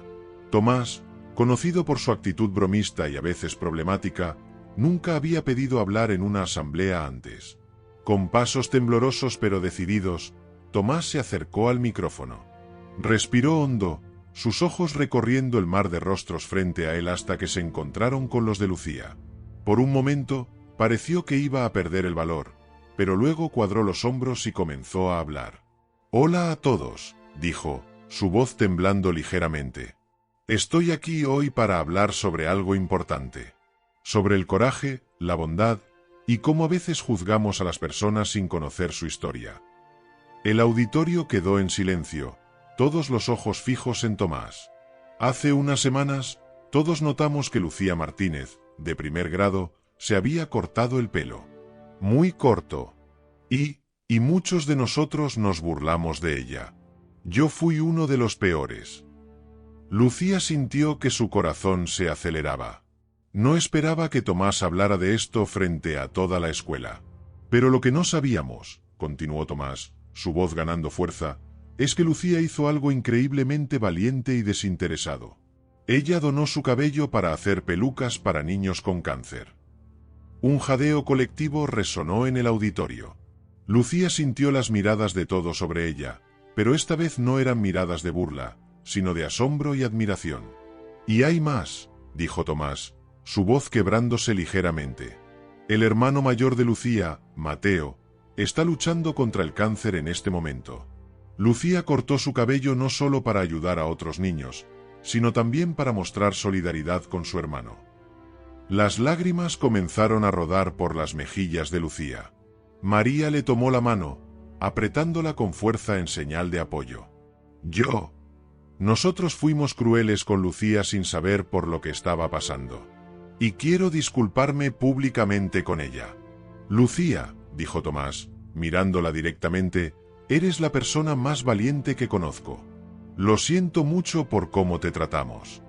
Tomás, conocido por su actitud bromista y a veces problemática, nunca había pedido hablar en una asamblea antes. Con pasos temblorosos pero decididos, Tomás se acercó al micrófono. Respiró hondo, sus ojos recorriendo el mar de rostros frente a él hasta que se encontraron con los de Lucía. Por un momento, pareció que iba a perder el valor, pero luego cuadró los hombros y comenzó a hablar. «Hola a todos», dijo, su voz temblando ligeramente. «Estoy aquí hoy para hablar sobre algo importante. Sobre el coraje, la bondad, y cómo a veces juzgamos a las personas sin conocer su historia». El auditorio quedó en silencio, todos los ojos fijos en Tomás. Hace unas semanas, todos notamos que Lucía Martínez, de primer grado, se había cortado el pelo. Muy corto. Y muchos de nosotros nos burlamos de ella. Yo fui uno de los peores. Lucía sintió que su corazón se aceleraba. No esperaba que Tomás hablara de esto frente a toda la escuela. Pero lo que no sabíamos, continuó Tomás, su voz ganando fuerza, es que Lucía hizo algo increíblemente valiente y desinteresado. Ella donó su cabello para hacer pelucas para niños con cáncer. Un jadeo colectivo resonó en el auditorio. Lucía sintió las miradas de todos sobre ella, pero esta vez no eran miradas de burla, sino de asombro y admiración. «Y hay más», dijo Tomás, su voz quebrándose ligeramente. «El hermano mayor de Lucía, Mateo, está luchando contra el cáncer en este momento». Lucía cortó su cabello no solo para ayudar a otros niños, sino también para mostrar solidaridad con su hermano. Las lágrimas comenzaron a rodar por las mejillas de Lucía. María le tomó la mano, apretándola con fuerza en señal de apoyo. «Yo Nosotros fuimos crueles con Lucía sin saber por lo que estaba pasando. Y quiero disculparme públicamente con ella. Lucía, dijo Tomás, mirándola directamente, eres la persona más valiente que conozco. Lo siento mucho por cómo te tratamos.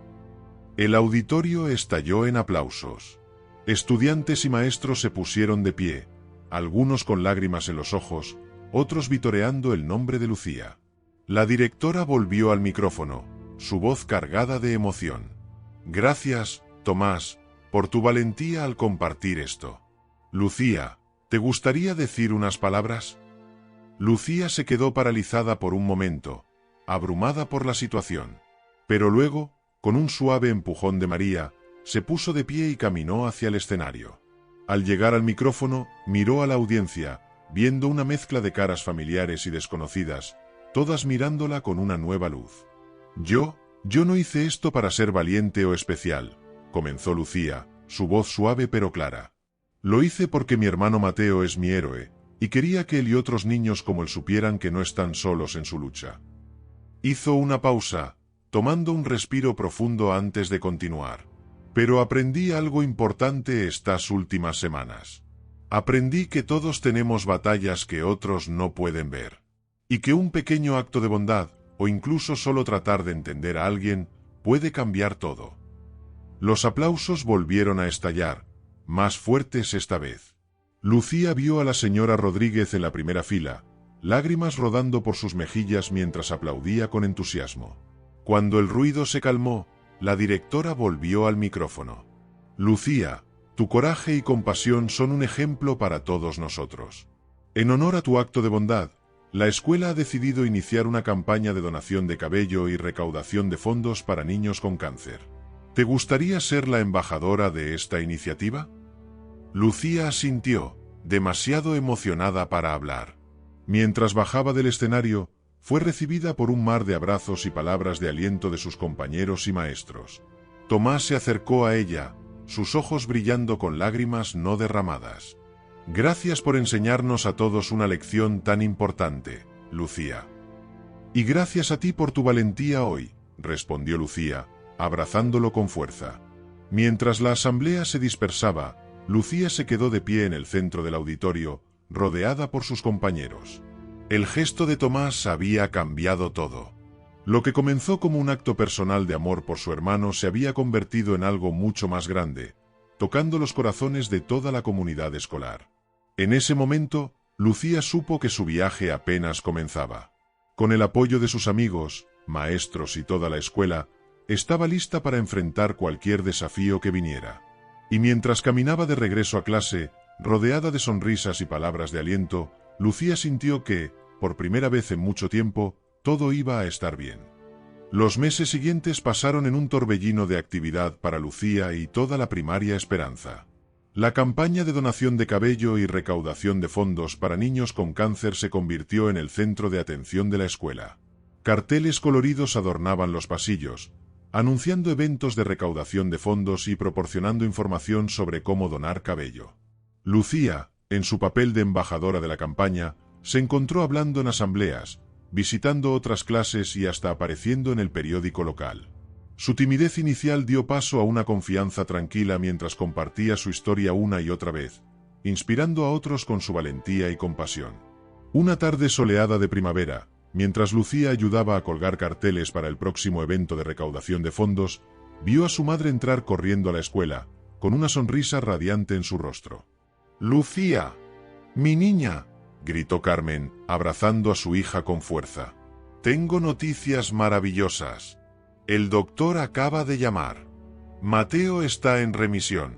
El auditorio estalló en aplausos. Estudiantes y maestros se pusieron de pie, algunos con lágrimas en los ojos, otros vitoreando el nombre de Lucía. La directora volvió al micrófono, su voz cargada de emoción. Gracias, Tomás, por tu valentía al compartir esto. Lucía, ¿te gustaría decir unas palabras? Lucía se quedó paralizada por un momento, abrumada por la situación. Pero luego, con un suave empujón de María, se puso de pie y caminó hacia el escenario. Al llegar al micrófono, miró a la audiencia, viendo una mezcla de caras familiares y desconocidas, todas mirándola con una nueva luz. Yo no hice esto para ser valiente o especial, comenzó Lucía, su voz suave pero clara. Lo hice porque mi hermano Mateo es mi héroe, y quería que él y otros niños como él supieran que no están solos en su lucha. Hizo una pausa, tomando un respiro profundo antes de continuar. Pero aprendí algo importante estas últimas semanas. Aprendí que todos tenemos batallas que otros no pueden ver. Y que un pequeño acto de bondad, o incluso solo tratar de entender a alguien, puede cambiar todo. Los aplausos volvieron a estallar, más fuertes esta vez. Lucía vio a la señora Rodríguez en la primera fila, lágrimas rodando por sus mejillas mientras aplaudía con entusiasmo. Cuando el ruido se calmó, la directora volvió al micrófono. Lucía, tu coraje y compasión son un ejemplo para todos nosotros. En honor a tu acto de bondad, la escuela ha decidido iniciar una campaña de donación de cabello y recaudación de fondos para niños con cáncer. ¿Te gustaría ser la embajadora de esta iniciativa? Lucía asintió, demasiado emocionada para hablar. Mientras bajaba del escenario, fue recibida por un mar de abrazos y palabras de aliento de sus compañeros y maestros. Tomás se acercó a ella, sus ojos brillando con lágrimas no derramadas. Gracias por enseñarnos a todos una lección tan importante, Lucía. Y gracias a ti por tu valentía hoy, respondió Lucía, abrazándolo con fuerza. Mientras la asamblea se dispersaba, Lucía se quedó de pie en el centro del auditorio, rodeada por sus compañeros. El gesto de Tomás había cambiado todo. Lo que comenzó como un acto personal de amor por su hermano se había convertido en algo mucho más grande, tocando los corazones de toda la comunidad escolar. En ese momento, Lucía supo que su viaje apenas comenzaba. Con el apoyo de sus amigos, maestros y toda la escuela, estaba lista para enfrentar cualquier desafío que viniera. Y mientras caminaba de regreso a clase, rodeada de sonrisas y palabras de aliento, Lucía sintió que, por primera vez en mucho tiempo, todo iba a estar bien. Los meses siguientes pasaron en un torbellino de actividad para Lucía y toda la primaria Esperanza. La campaña de donación de cabello y recaudación de fondos para niños con cáncer se convirtió en el centro de atención de la escuela. Carteles coloridos adornaban los pasillos, anunciando eventos de recaudación de fondos y proporcionando información sobre cómo donar cabello. Lucía, en su papel de embajadora de la campaña, se encontró hablando en asambleas, visitando otras clases y hasta apareciendo en el periódico local. Su timidez inicial dio paso a una confianza tranquila mientras compartía su historia una y otra vez, inspirando a otros con su valentía y compasión. Una tarde soleada de primavera, mientras Lucía ayudaba a colgar carteles para el próximo evento de recaudación de fondos, vio a su madre entrar corriendo a la escuela, con una sonrisa radiante en su rostro. «¡Lucía! ¡Mi niña!», gritó Carmen, abrazando a su hija con fuerza. «Tengo noticias maravillosas. El doctor acaba de llamar. Mateo está en remisión».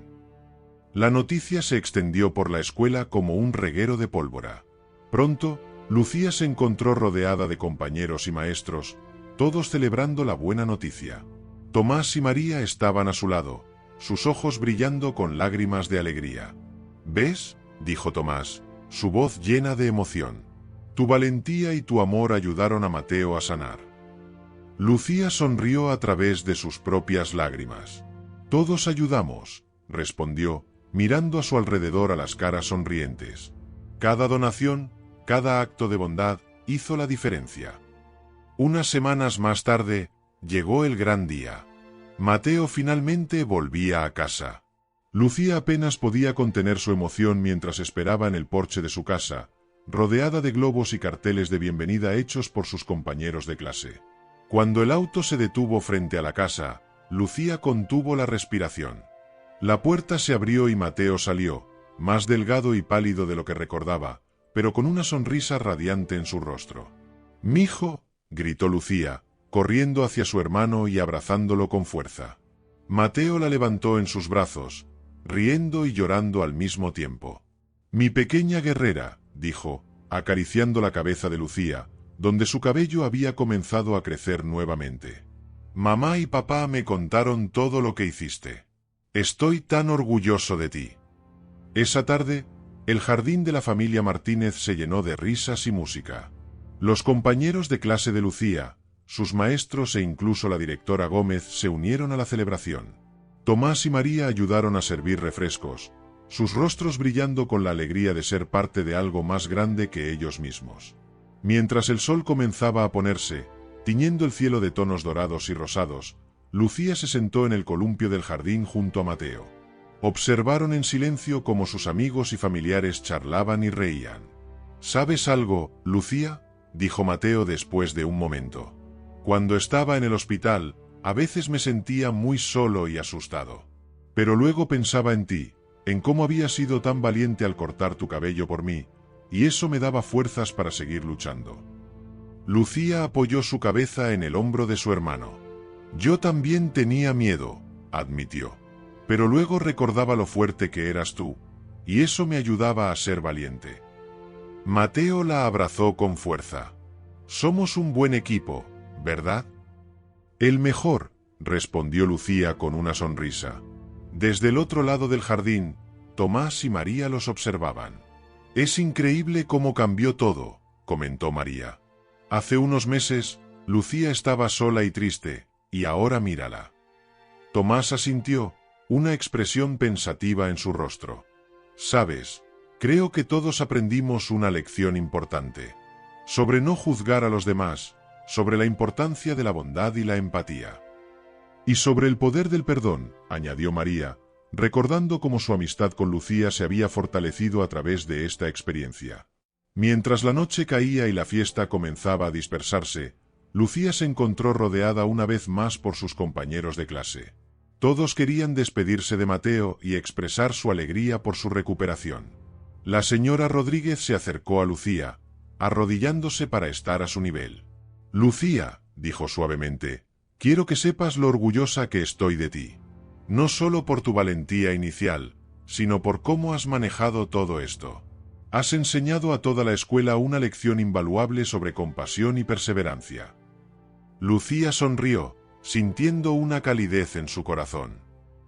La noticia se extendió por la escuela como un reguero de pólvora. Pronto, Lucía se encontró rodeada de compañeros y maestros, todos celebrando la buena noticia. Tomás y María estaban a su lado, sus ojos brillando con lágrimas de alegría. «¿Ves?», dijo Tomás, su voz llena de emoción. «Tu valentía y tu amor ayudaron a Mateo a sanar». Lucía sonrió a través de sus propias lágrimas. «Todos ayudamos», respondió, mirando a su alrededor a las caras sonrientes. Cada donación, cada acto de bondad, hizo la diferencia. Unas semanas más tarde, Llegó el gran día. Mateo finalmente volvía a casa. Lucía apenas podía contener su emoción mientras esperaba en el porche de su casa, rodeada de globos y carteles de bienvenida hechos por sus compañeros de clase. Cuando el auto se detuvo frente a la casa, Lucía contuvo la respiración. La puerta se abrió y Mateo salió, más delgado y pálido de lo que recordaba, pero con una sonrisa radiante en su rostro. «¡Mijo!», gritó Lucía, corriendo hacia su hermano y abrazándolo con fuerza. Mateo la levantó en sus brazos, riendo y llorando al mismo tiempo. «Mi pequeña guerrera», dijo, acariciando la cabeza de Lucía, donde su cabello había comenzado a crecer nuevamente. «Mamá y papá me contaron todo lo que hiciste. Estoy tan orgulloso de ti». Esa tarde, el jardín de la familia Martínez se llenó de risas y música. Los compañeros de clase de Lucía, sus maestros e incluso la directora Gómez se unieron a la celebración. Tomás y María ayudaron a servir refrescos, sus rostros brillando con la alegría de ser parte de algo más grande que ellos mismos. Mientras el sol comenzaba a ponerse, tiñendo el cielo de tonos dorados y rosados, Lucía se sentó en el columpio del jardín junto a Mateo. Observaron en silencio cómo sus amigos y familiares charlaban y reían. «¿Sabes algo, Lucía?», dijo Mateo después de un momento. «Cuando estaba en el hospital, a veces me sentía muy solo y asustado. Pero luego pensaba en ti, en cómo habías sido tan valiente al cortar tu cabello por mí, y eso me daba fuerzas para seguir luchando». Lucía apoyó su cabeza en el hombro de su hermano. «Yo también tenía miedo», admitió. «Pero luego recordaba lo fuerte que eras tú, y eso me ayudaba a ser valiente». Mateo la abrazó con fuerza. «Somos un buen equipo, ¿verdad?». «El mejor», respondió Lucía con una sonrisa. Desde el otro lado del jardín, Tomás y María los observaban. «Es increíble cómo cambió todo», comentó María. «Hace unos meses, Lucía estaba sola y triste, y ahora mírala». Tomás asintió, una expresión pensativa en su rostro. «Sabes, creo que todos aprendimos una lección importante. Sobre no juzgar a los demás, sobre la importancia de la bondad y la empatía. Y sobre el poder del perdón», añadió María, recordando cómo su amistad con Lucía se había fortalecido a través de esta experiencia. Mientras la noche caía y la fiesta comenzaba a dispersarse, Lucía se encontró rodeada una vez más por sus compañeros de clase. Todos querían despedirse de Mateo y expresar su alegría por su recuperación. La señora Rodríguez se acercó a Lucía, arrodillándose para estar a su nivel. «Lucía», dijo suavemente, «quiero que sepas lo orgullosa que estoy de ti. No solo por tu valentía inicial, sino por cómo has manejado todo esto. Has enseñado a toda la escuela una lección invaluable sobre compasión y perseverancia». Lucía sonrió, sintiendo una calidez en su corazón.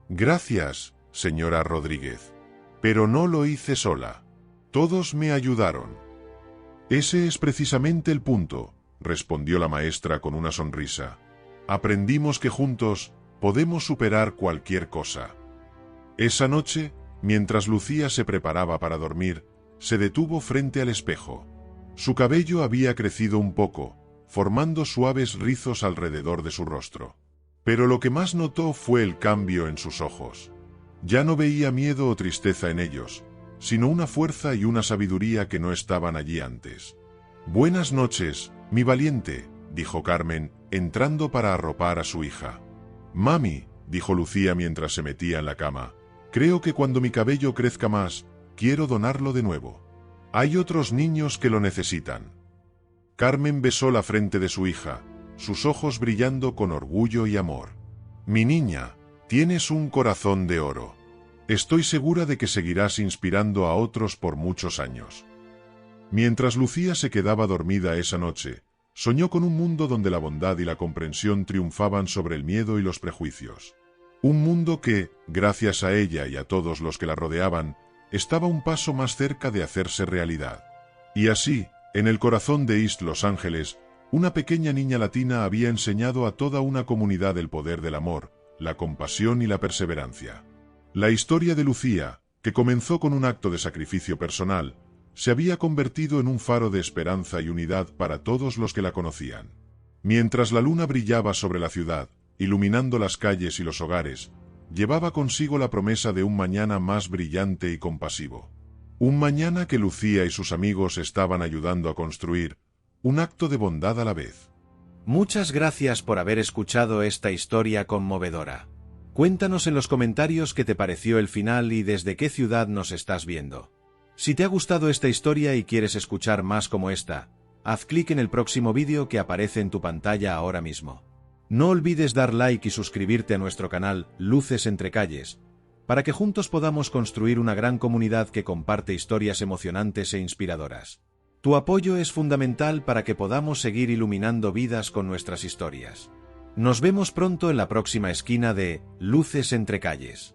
«Gracias, señora Rodríguez. Pero no lo hice sola. Todos me ayudaron». «Ese es precisamente el punto», respondió la maestra con una sonrisa. «Aprendimos que juntos podemos superar cualquier cosa». Esa noche, mientras Lucía se preparaba para dormir, se detuvo frente al espejo. Su cabello había crecido un poco, formando suaves rizos alrededor de su rostro. Pero lo que más notó fue el cambio en sus ojos. Ya no veía miedo o tristeza en ellos, sino una fuerza y una sabiduría que no estaban allí antes. «Buenas noches, mi valiente», dijo Carmen, entrando para arropar a su hija. «Mami», dijo Lucía mientras se metía en la cama, «creo que cuando mi cabello crezca más, quiero donarlo de nuevo. Hay otros niños que lo necesitan». Carmen besó la frente de su hija, sus ojos brillando con orgullo y amor. «Mi niña, tienes un corazón de oro. Estoy segura de que seguirás inspirando a otros por muchos años». Mientras Lucía se quedaba dormida esa noche, soñó con un mundo donde la bondad y la comprensión triunfaban sobre el miedo y los prejuicios. Un mundo que, gracias a ella y a todos los que la rodeaban, estaba un paso más cerca de hacerse realidad. Y así, en el corazón de East Los Ángeles, una pequeña niña latina había enseñado a toda una comunidad el poder del amor, la compasión y la perseverancia. La historia de Lucía, que comenzó con un acto de sacrificio personal, se había convertido en un faro de esperanza y unidad para todos los que la conocían. Mientras la luna brillaba sobre la ciudad, iluminando las calles y los hogares, llevaba consigo la promesa de un mañana más brillante y compasivo. Un mañana que Lucía y sus amigos estaban ayudando a construir, un acto de bondad a la vez. Muchas gracias por haber escuchado esta historia conmovedora. Cuéntanos en los comentarios qué te pareció el final y desde qué ciudad nos estás viendo. Si te ha gustado esta historia y quieres escuchar más como esta, haz clic en el próximo vídeo que aparece en tu pantalla ahora mismo. No olvides dar like y suscribirte a nuestro canal Luces entre Calles, para que juntos podamos construir una gran comunidad que comparte historias emocionantes e inspiradoras. Tu apoyo es fundamental para que podamos seguir iluminando vidas con nuestras historias. Nos vemos pronto en la próxima esquina de Luces entre Calles.